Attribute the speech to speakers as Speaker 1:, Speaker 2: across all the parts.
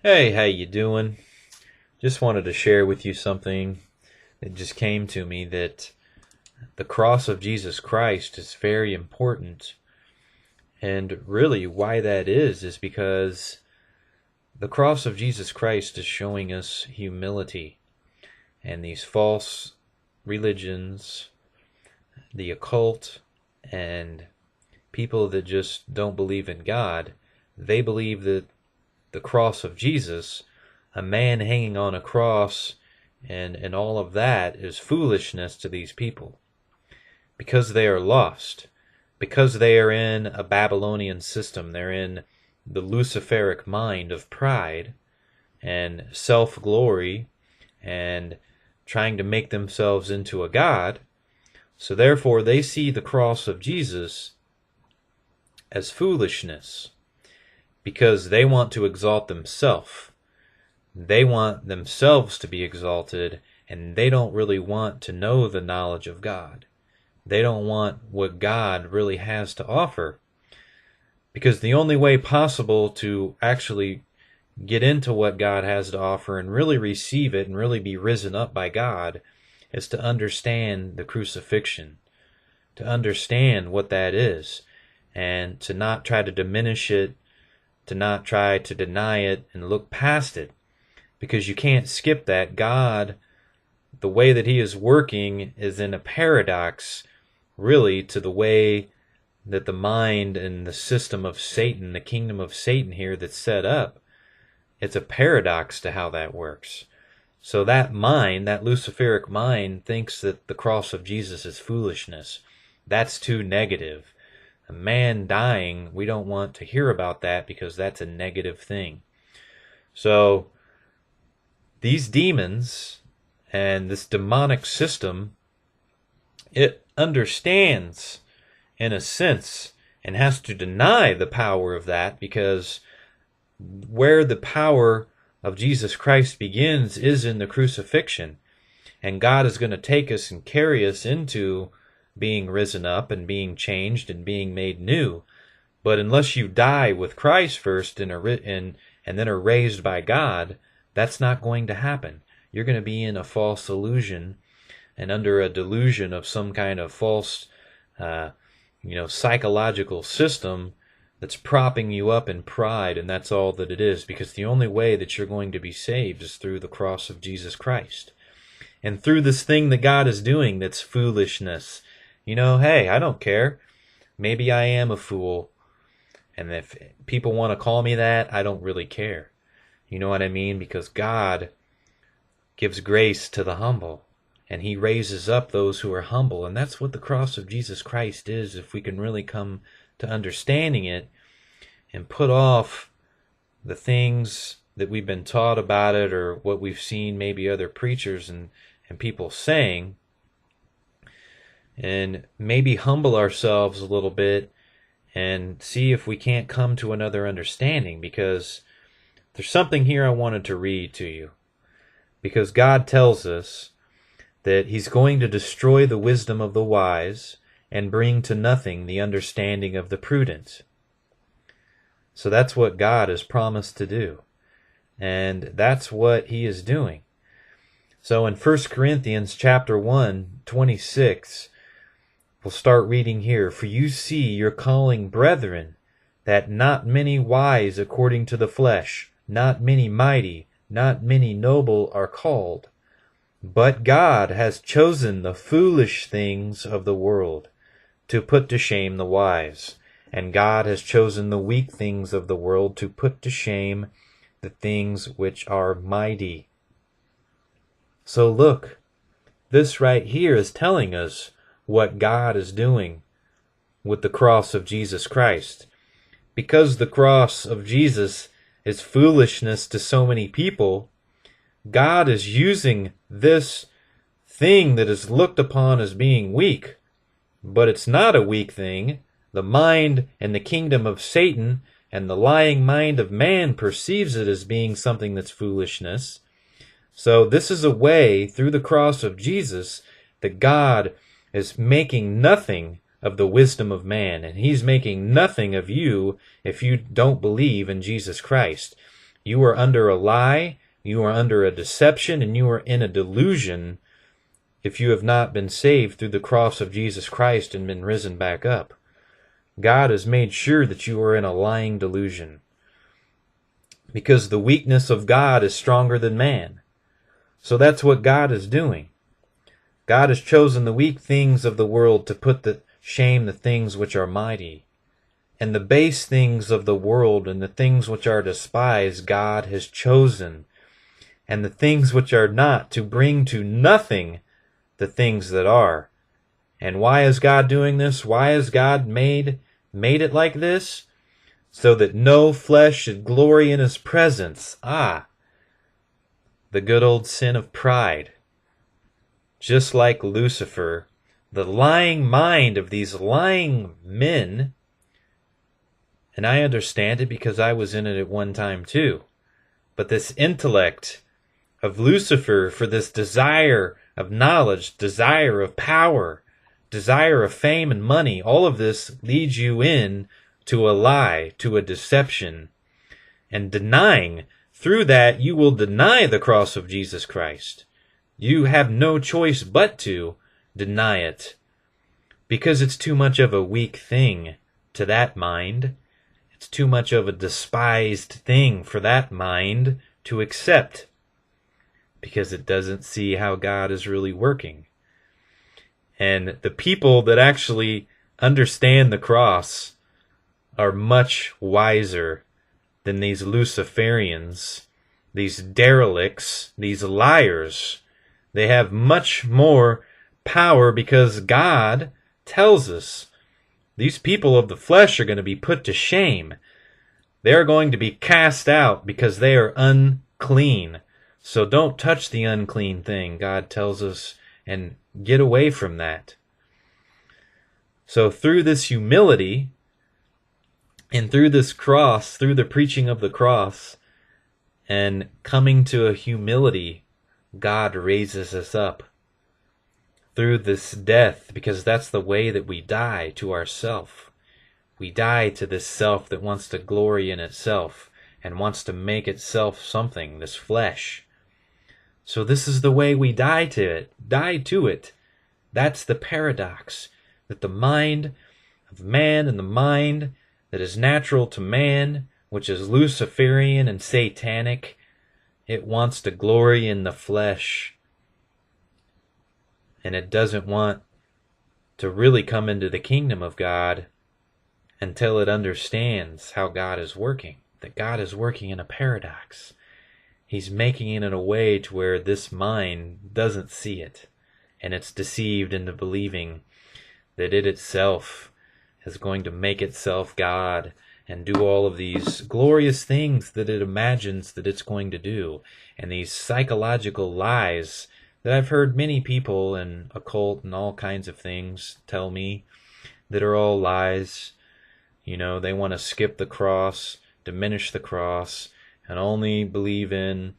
Speaker 1: Hey, how you doing? Just wanted to share with you something that just came to me, that the cross of Jesus Christ is very important. And really why that is because the cross of Jesus Christ is showing us humility. And these false religions, the occult, and people that just don't believe in God, they believe that the cross of Jesus, a man hanging on a cross, and all of that is foolishness to these people, because they are lost, because they are in a Babylonian system. They're in the Luciferic mind of pride and self-glory and trying to make themselves into a god. So therefore they see the cross of Jesus as foolishness, because they want to exalt themselves. They want themselves to be exalted, and they don't really want to know the knowledge of God. They don't want what God really has to offer, because the only way possible to actually get into what God has to offer and really receive it and really be risen up by God is to understand the crucifixion, to understand what that is, and to not try to diminish it, to not try to deny it and look past it, because you can't skip that. God, the way that he is working is in a paradox, really, to the way that the mind and the system of Satan, the kingdom of Satan here that's set up, it's a paradox to how that works. So that mind, that Luciferic mind, thinks that the cross of Jesus is foolishness. That's too negative. A man dying, we don't want to hear about that, because that's a negative thing. So these demons and this demonic system, it understands in a sense and has to deny the power of that, because where the power of Jesus Christ begins is in the crucifixion. And God is going to take us and carry us into being risen up and being changed and being made new. But unless you die with Christ first and then are raised by God, that's not going to happen. You're going to be in a false illusion and under a delusion of some kind of false psychological system that's propping you up in pride, and that's all that it is, because the only way that you're going to be saved is through the cross of Jesus Christ. And through this thing that God is doing that's foolishness. Hey, I don't care. Maybe I am a fool. And if people want to call me that, I don't really care. You know what I mean? Because God gives grace to the humble, and he raises up those who are humble. And that's what the cross of Jesus Christ is, if we can really come to understanding it and put off the things that we've been taught about it, or what we've seen maybe other preachers and people saying, and maybe humble ourselves a little bit and see if we can't come to another understanding. Because there's something here I wanted to read to you, because God tells us that he's going to destroy the wisdom of the wise and bring to nothing the understanding of the prudent. So that's what God has promised to do, and that's what he is doing. So in 1 Corinthians chapter 1, 26, we'll start reading here. For you see your calling, brethren, that not many wise according to the flesh, not many mighty, not many noble are called. But God has chosen the foolish things of the world to put to shame the wise. And God has chosen the weak things of the world to put to shame the things which are mighty. So look, this right here is telling us what God is doing with the cross of Jesus Christ. Because the cross of Jesus is foolishness to so many people, God is using this thing that is looked upon as being weak, but it's not a weak thing. The mind and the kingdom of Satan and the lying mind of man perceives it as being something that's foolishness. So this is a way, through the cross of Jesus, that God is making nothing of the wisdom of man, and he's making nothing of you if you don't believe in Jesus Christ. You are under a lie, you are under a deception, and you are in a delusion if you have not been saved through the cross of Jesus Christ and been risen back up. God has made sure that you are in a lying delusion, because the weakness of God is stronger than man. So that's what God is doing. God has chosen the weak things of the world to put to shame the things which are mighty. And the base things of the world and the things which are despised God has chosen, and the things which are not, to bring to nothing the things that are. And why is God doing this? Why has God made it like this? So that no flesh should glory in his presence. The good old sin of pride. Just like Lucifer, the lying mind of these lying men, and I understand it because I was in it at one time too, but this intellect of Lucifer for this desire of knowledge, desire of power, desire of fame and money, all of this leads you in to a lie, to a deception, and denying. Through that, you will deny the cross of Jesus Christ. You have no choice but to deny it, because it's too much of a weak thing to that mind. It's too much of a despised thing for that mind to accept, because it doesn't see how God is really working. And the people that actually understand the cross are much wiser than these Luciferians, these derelicts, these liars. They have much more power because God tells us these people of the flesh are going to be put to shame. They are going to be cast out because they are unclean. So don't touch the unclean thing, God tells us, and get away from that. So through this humility, and through this cross, through the preaching of the cross, and coming to a humility, God raises us up. Through this death, because that's the way that we die to ourself. We die to this self that wants to glory in itself and wants to make itself something, this flesh. So this is the way we die to it. Die to it. That's the paradox, that the mind of man and the mind that is natural to man, which is Luciferian and satanic, it wants to glory in the flesh. And it doesn't want to really come into the kingdom of God until it understands how God is working. That God is working in a paradox. He's making it in a way to where this mind doesn't see it. And it's deceived into believing that it itself is going to make itself God and do all of these glorious things that it imagines that it's going to do. And these psychological lies that I've heard many people in occult and all kinds of things tell me that are all lies. You know, they want to skip the cross, diminish the cross, and only believe in,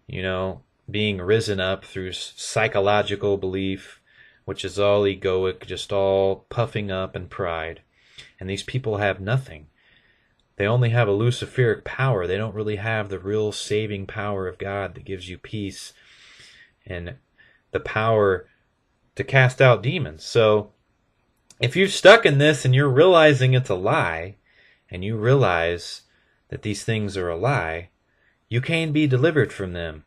Speaker 1: being risen up through psychological belief, which is all egoic, just all puffing up and pride. And these people have nothing. They only have a Luciferic power. They don't really have the real saving power of God that gives you peace and the power to cast out demons. So if you're stuck in this and you're realizing it's a lie, and you realize that these things are a lie, you can be delivered from them.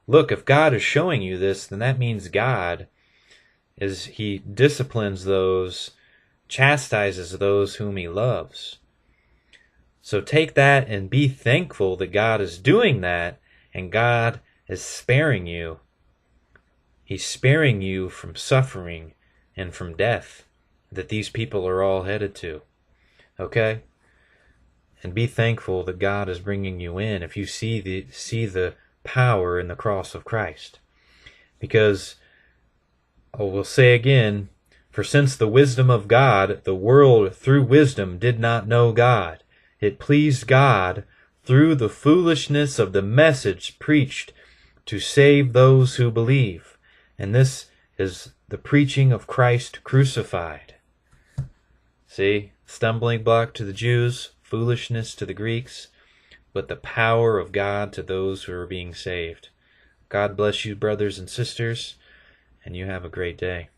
Speaker 1: Look, if God is showing you this, then that means God He disciplines those, chastises those whom He loves. So take that and be thankful that God is doing that, and God is sparing you. He's sparing you from suffering and from death that these people are all headed to. Okay? And be thankful that God is bringing you in if you see the power in the cross of Christ. Because, we'll say again, for since the wisdom of God, the world through wisdom did not know God, it pleased God through the foolishness of the message preached to save those who believe. And this is the preaching of Christ crucified. See, stumbling block to the Jews, foolishness to the Greeks. but the power of God to those who are being saved. God bless you, brothers and sisters, and you have a great day.